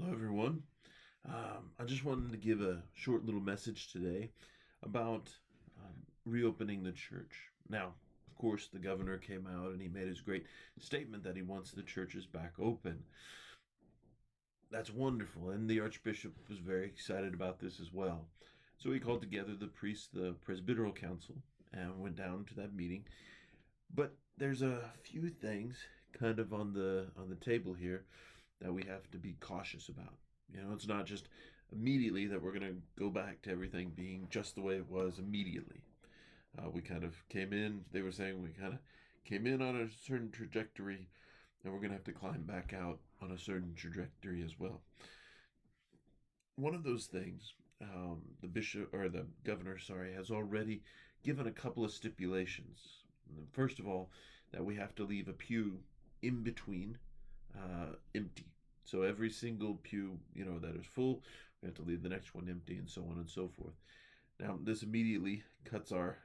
Hello, everyone. I just wanted to give a short little message today about reopening the church. Now, of course, the governor came out and he made his great statement that he wants the churches back open. That's wonderful, and the Archbishop was very excited about this as well. So he called together the priests, the Presbyteral Council, and went down to that meeting. But there's a few things kind of on the table here that we have to be cautious about. It's not just immediately that we're going to go back to everything being just the way it was immediately. We kind of came in, they were saying we kind of came in on a certain trajectory, and we're going to have to climb back out on a certain trajectory as well. One of those things, the bishop or the governor, has already given a couple of stipulations. First of all, that we have to leave a pew in between empty. So every single pew, that is full, we have to leave the next one empty, and so on and so forth. Now, this immediately cuts our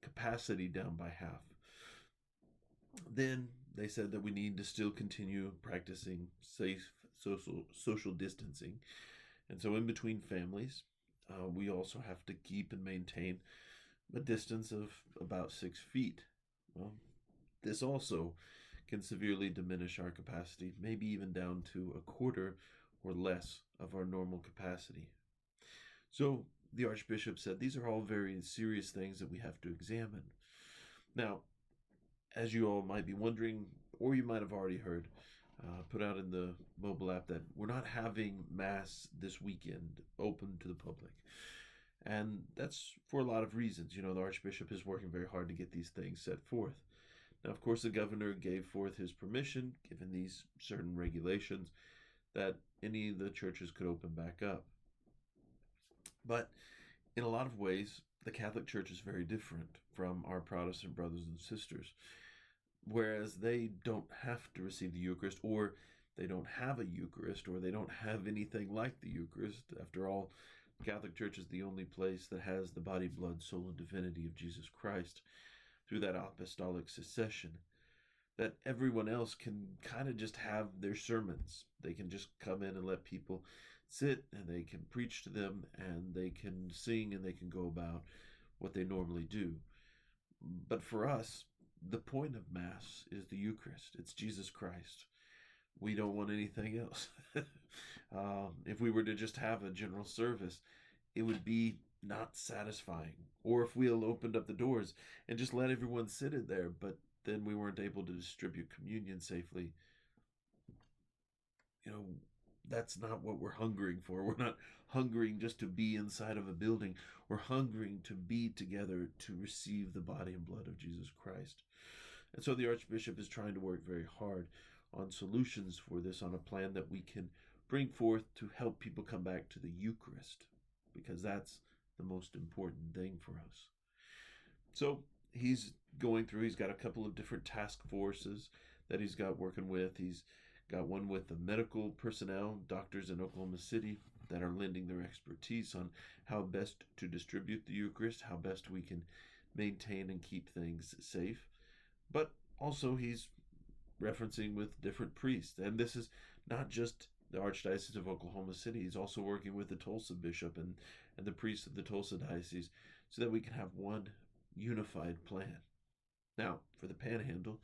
capacity down by half. Then they said that we need to still continue practicing safe social distancing. And so in between families, we also have to keep and maintain a distance of about 6 feet. Well, this also can severely diminish our capacity, maybe even down to a quarter or less of our normal capacity. So the Archbishop said these are all very serious things that we have to examine. Now, as you all might be wondering, or you might have already heard, put out in the mobile app that we're not having Mass this weekend open to the public. And that's for a lot of reasons. The Archbishop is working very hard to get these things set forth. Now, of course, the governor gave forth his permission, given these certain regulations, that any of the churches could open back up. But in a lot of ways, the Catholic Church is very different from our Protestant brothers and sisters. Whereas they don't have to receive the Eucharist, or they don't have a Eucharist, or they don't have anything like the Eucharist. After all, the Catholic Church is the only place that has the body, blood, soul, and divinity of Jesus Christ through that apostolic succession, that everyone else can kind of just have their sermons. They can just come in and let people sit, and they can preach to them, and they can sing, and they can go about what they normally do. But for us, the point of Mass is the Eucharist. It's Jesus Christ. We don't want anything else. If we were to just have a general service, it would be not satisfying. Or if we opened up the doors and just let everyone sit in there, but then we weren't able to distribute communion safely, that's not what we're hungering for. We're not hungering just to be inside of a building. We're hungering to be together to receive the body and blood of Jesus Christ. And so the Archbishop is trying to work very hard on solutions for this, on a plan that we can bring forth to help people come back to the Eucharist, because that's the most important thing for us. So he's got a couple of different task forces that he's got working with. He's got one with the medical personnel, doctors in Oklahoma City, that are lending their expertise on how best to distribute the Eucharist, how best we can maintain and keep things safe. But also he's referencing with different priests. And this is not just the Archdiocese of Oklahoma City. He's also working with the Tulsa bishop and the priests of the Tulsa diocese so that we can have one unified plan. Now, for the Panhandle,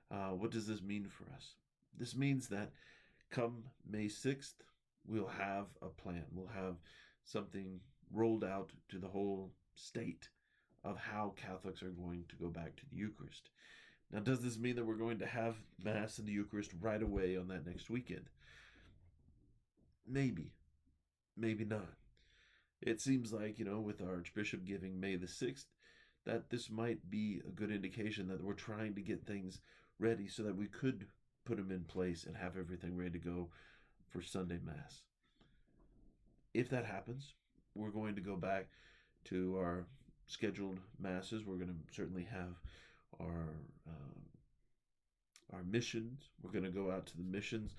what does this mean for us? This means that come May 6th, we'll have a plan. We'll have something rolled out to the whole state of how Catholics are going to go back to the Eucharist. Now, does this mean that we're going to have Mass and the Eucharist right away on that next weekend? Maybe. Maybe not. It seems like, with our Archbishop giving May the 6th, that this might be a good indication that we're trying to get things ready so that we could put them in place and have everything ready to go for Sunday Mass. If that happens, we're going to go back to our scheduled Masses. We're going to certainly have our missions. We're going to go out to the missions,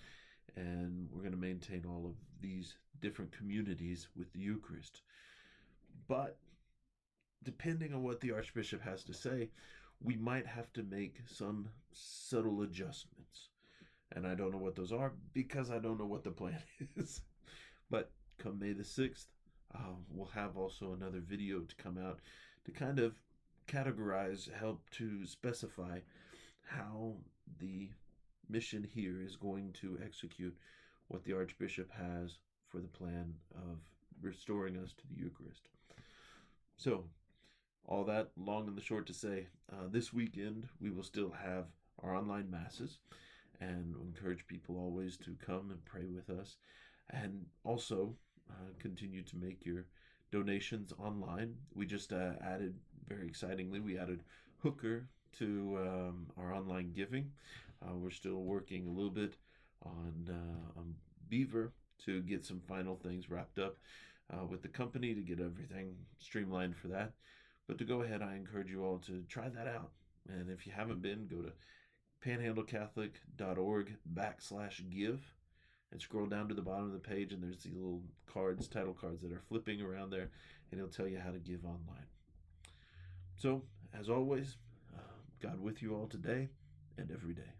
and we're going to maintain all of these different communities with the Eucharist. But depending on what the Archbishop has to say, we might have to make some subtle adjustments. And I don't know what those are because I don't know what the plan is. But come May the 6th, we'll have also another video to come out to kind of categorize, help to specify how the mission here is going to execute what the Archbishop has for the plan of restoring us to the Eucharist. So, all that long and the short to say, this weekend we will still have our online masses, and encourage people always to come and pray with us, and also continue to make your donations online. We just added, very excitingly, we added Hooker to our online giving. We're still working a little bit on Beaver to get some final things wrapped up with the company to get everything streamlined for that. But to go ahead, I encourage you all to try that out. And if you haven't been, go to panhandlecatholic.org/give and scroll down to the bottom of the page, and there's these little cards, title cards that are flipping around there, and it'll tell you how to give online. So, as always, God with you all today and every day.